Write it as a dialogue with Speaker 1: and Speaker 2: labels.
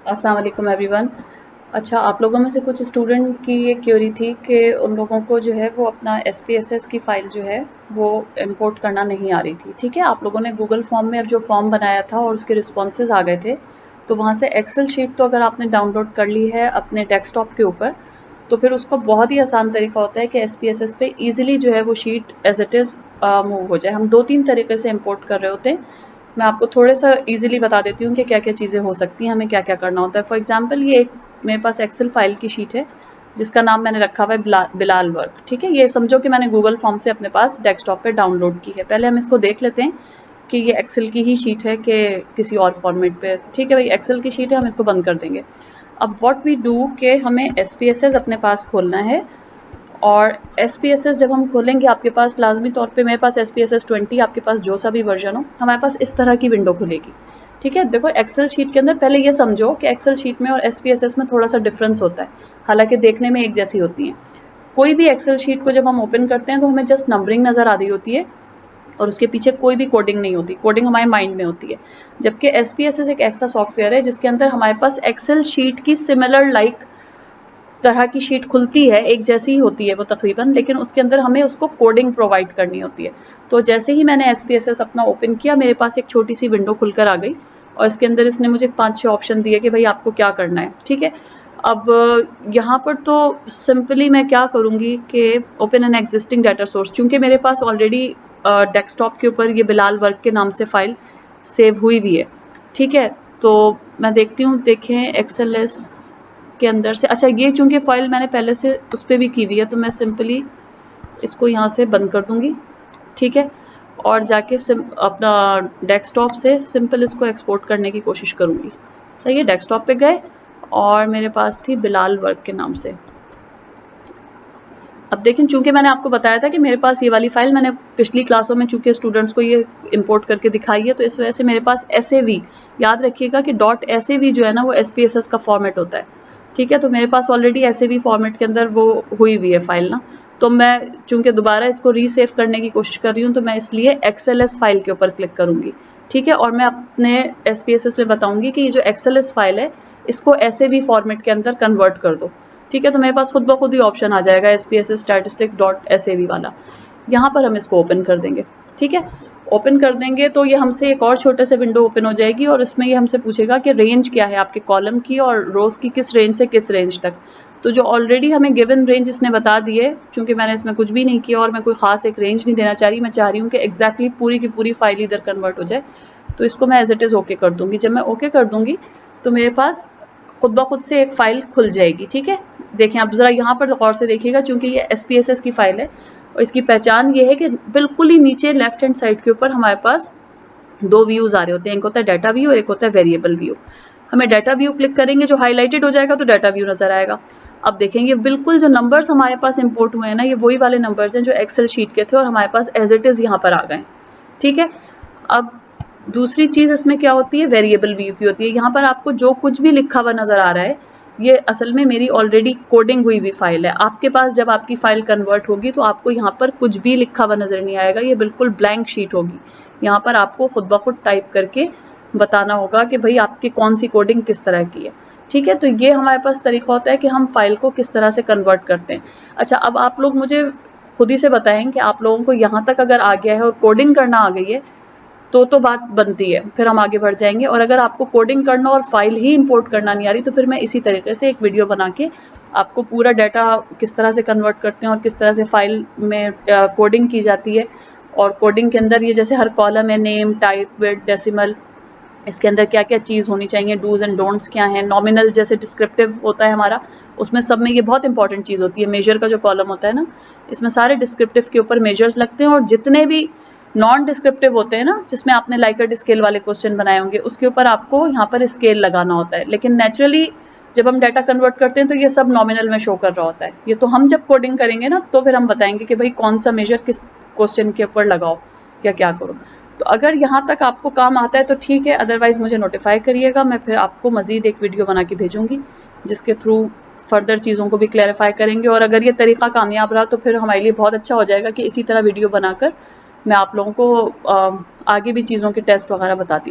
Speaker 1: अस्सलाम वालेकुम एवरीवन। अच्छा, आप लोगों में से कुछ स्टूडेंट की ये क्वेरी थी कि उन लोगों को जो है वो अपना SPSS की फ़ाइल जो है वो इंपोर्ट करना नहीं आ रही थी। ठीक है, आप लोगों ने गूगल फॉर्म में अब जो फॉर्म बनाया था और उसके रिस्पॉन्सेज आ गए थे, तो वहाँ से एक्सेल शीट तो अगर आपने डाउनलोड कर ली है अपने डेस्कटॉप के ऊपर, तो फिर उसका बहुत ही आसान तरीका होता है कि SPSS पे ईजिली जो है वो sheet as it is move हो जाए। हम 2-3 तरीके से इंपोर्ट कर रहे होते हैं। मैं आपको थोड़ा सा ईजिली बता देती हूँ कि क्या क्या चीज़ें हो सकती हैं, हमें क्या क्या करना होता है। फॉर एग्जांपल ये एक मेरे पास एक्सेल फाइल की शीट है जिसका नाम मैंने रखा हुआ है बिलाल वर्क। ठीक है, ये समझो कि मैंने गूगल फॉर्म से अपने पास डेस्कटॉप पे डाउनलोड की है। पहले हम इसको देख लेते हैं कि ये एक्सेल की ही शीट है कि किसी और फॉर्मेट पे। ठीक है भाई, एक्सेल की शीट है, हम इसको बंद कर देंगे। अब व्हाट वी डू कि हमें SPSS अपने पास खोलना है, और SPSS जब हम खोलेंगे आपके पास लाजमी तौर पे, मेरे पास SPSS 20, आपके पास जो सा भी वर्जन हो, हमारे पास इस तरह की विंडो खुलेगी। ठीक है, देखो एक्सेल शीट के अंदर पहले ये समझो कि एक्सेल शीट में और SPSS में थोड़ा सा डिफरेंस होता है, हालांकि देखने में एक जैसी होती हैं। कोई भी एक्सेल शीट को जब हम ओपन करते हैं तो हमें जस्ट नंबरिंग नजर आ रही होती है और उसके पीछे कोई भी कोडिंग नहीं होती, कोडिंग हमारे माइंड में होती है। जबकि SPSS एक ऐसा सॉफ्टवेयर है जिसके अंदर हमारे पास एक्सेल शीट की सिमिलर तरह की शीट खुलती है, एक जैसी ही होती है वो तकरीबन, लेकिन उसके अंदर हमें उसको कोडिंग प्रोवाइड करनी होती है। तो जैसे ही मैंने SPSS अपना ओपन किया, मेरे पास एक छोटी सी विंडो खुलकर आ गई और इसके अंदर इसने मुझे 5-6 ऑप्शन दिए कि भाई आपको क्या करना है। ठीक है, अब यहाँ पर तो सिंपली मैं क्या करूँगी कि open an existing data source, चूँकि मेरे पास ऑलरेडी डेस्कटॉप के ऊपर ये बिलाल वर्क के नाम से फ़ाइल सेव हुई हुई है। ठीक है, तो मैं देखती हूँ, देखें XLS के अंदर से। अच्छा, ये चूंकि फाइल मैंने पहले से उस पर भी की हुई है तो मैं सिंपली इसको यहाँ से बंद कर दूंगी। ठीक है, और जाके अपना डेस्कटॉप से सिंपल इसको एक्सपोर्ट करने की कोशिश करूँगी। सही है, डेस्कटॉप पे गए और मेरे पास थी बिलाल वर्क के नाम से। अब देखें, चूंकि मैंने आपको बताया था कि मेरे पास ये वाली फाइल मैंने पिछली क्लासों में चूंकि स्टूडेंट्स को ये इंपोर्ट करके दिखाई है, तो इस वजह से मेरे पास SAW, याद रखिएगा कि .SAW जो है ना वो SPSS का फॉर्मेट होता है। ठीक है, तो मेरे पास ऑलरेडी SAW फॉर्मेट के अंदर वो हुई हुई है फाइल ना, तो मैं चूंकि दोबारा इसको रीसेव करने की कोशिश कर रही हूँ तो मैं इसलिए XLS फाइल के ऊपर क्लिक करूंगी। ठीक है, और मैं अपने SPSS में बताऊंगी कि ये जो XLS फाइल है इसको SAW फॉर्मेट के अंदर कन्वर्ट कर दो। ठीक है, तो मेरे पास खुद ब खुद ही ऑप्शन आ जाएगा SPSS statistic.SAW वाला। यहाँ पर हम इसको ओपन कर देंगे। ठीक है, ओपन कर देंगे तो ये हमसे एक और छोटे से विंडो ओपन हो जाएगी और इसमें ये हमसे पूछेगा कि रेंज क्या है आपके कॉलम की और रोज की, किस रेंज से किस रेंज तक। तो जो ऑलरेडी हमें गिवन रेंज इसने बता दी है, चूंकि मैंने इसमें कुछ भी नहीं किया और मैं कोई खास एक रेंज नहीं देना चाह रही, मैं चाह रही हूँ कि एग्जैक्टली पूरी की पूरी फाइल इधर कन्वर्ट हो जाए, तो इसको मैं एज इट इज़ ओके कर दूंगी। जब मैं ओके कर दूंगी तो मेरे पास खुद ब खुद से एक फाइल खुल जाएगी। ठीक है, देखें आप जरा यहाँ पर गौर से देखिएगा, चूंकि ये SPSS की फाइल है और इसकी पहचान ये है कि बिल्कुल ही नीचे लेफ्ट हैंड साइड के ऊपर हमारे पास 2 व्यूज आ रहे होते हैं, एक होता है डाटा व्यू, एक होता है वेरिएबल व्यू। हमें डाटा व्यू क्लिक करेंगे, जो हाईलाइटेड हो जाएगा तो डाटा व्यू नजर आएगा। अब देखेंगे बिल्कुल जो नंबर्स हमारे पास इंपोर्ट हुए हैं ना, ये वही वाले नंबर्स हैं जो एक्सेल शीट के थे और हमारे पास एज इट इज यहाँ पर आ गए। ठीक है, अब दूसरी चीज इसमें क्या होती है, वेरिएबल व्यू की होती है। यहाँ पर आपको जो कुछ भी लिखा हुआ नजर आ रहा है, ये असल में मेरी ऑलरेडी कोडिंग हुई हुई फाइल है। आपके पास जब आपकी फाइल कन्वर्ट होगी तो आपको यहाँ पर कुछ भी लिखा हुआ नजर नहीं आएगा, ये बिल्कुल ब्लैंक शीट होगी। यहाँ पर आपको खुद ब खुद टाइप करके बताना होगा कि भाई आपकी कौन सी कोडिंग किस तरह की है। ठीक है, तो ये हमारे पास तरीका होता है कि हम फाइल को किस तरह से कन्वर्ट करते हैं। अच्छा, अब आप लोग मुझे खुद ही से बताएं कि आप लोगों को यहाँ तक अगर आ गया है और कोडिंग करना आ गई है तो बात बनती है, फिर हम आगे बढ़ जाएंगे। और अगर आपको कोडिंग करना और फाइल ही इंपोर्ट करना नहीं आ रही तो फिर मैं इसी तरीके से एक वीडियो बना के आपको पूरा डाटा किस तरह से कन्वर्ट करते हैं और किस तरह से फाइल में कोडिंग की जाती है, और कोडिंग के अंदर ये जैसे हर कॉलम है, नेम, टाइप, विड्थ, डेसिमल, इसके अंदर क्या क्या चीज़ होनी चाहिए, डूज एंड डोंट्स क्या है, नॉमिनल जैसे डिस्क्रिप्टिव होता है हमारा, उसमें सब में ये बहुत इंपॉर्टेंट चीज़ होती है। मेजर का जो कॉलम होता है ना, इसमें सारे डिस्क्रिप्टिव के ऊपर मेजर्स लगते हैं, और जितने भी नॉन डिस्क्रिप्टिव होते हैं ना, जिसमें आपने लाइकर्ट स्केल वाले क्वेश्चन बनाए होंगे, उसके ऊपर आपको यहाँ पर स्केल लगाना होता है। लेकिन नेचुरली जब हम डाटा कन्वर्ट करते हैं तो ये सब नॉमिनल में शो कर रहा होता है। ये तो हम जब कोडिंग करेंगे ना तो फिर हम बताएंगे कि भाई कौन सा मेजर किस क्वेश्चन के ऊपर लगाओ, क्या करो। तो अगर यहाँ तक आपको काम आता है तो ठीक है, अदरवाइज मुझे नोटिफाई करिएगा, मैं फिर आपको मजीद एक वीडियो बना के भेजूंगी जिसके थ्रू फर्दर चीज़ों को भी क्लैरिफाई करेंगे। और अगर ये तरीका कामयाब रहा तो फिर हमारे लिए बहुत अच्छा हो जाएगा कि इसी तरह वीडियो बनाकर मैं आप लोगों को आगे भी चीज़ों के टेस्ट वगैरह बताती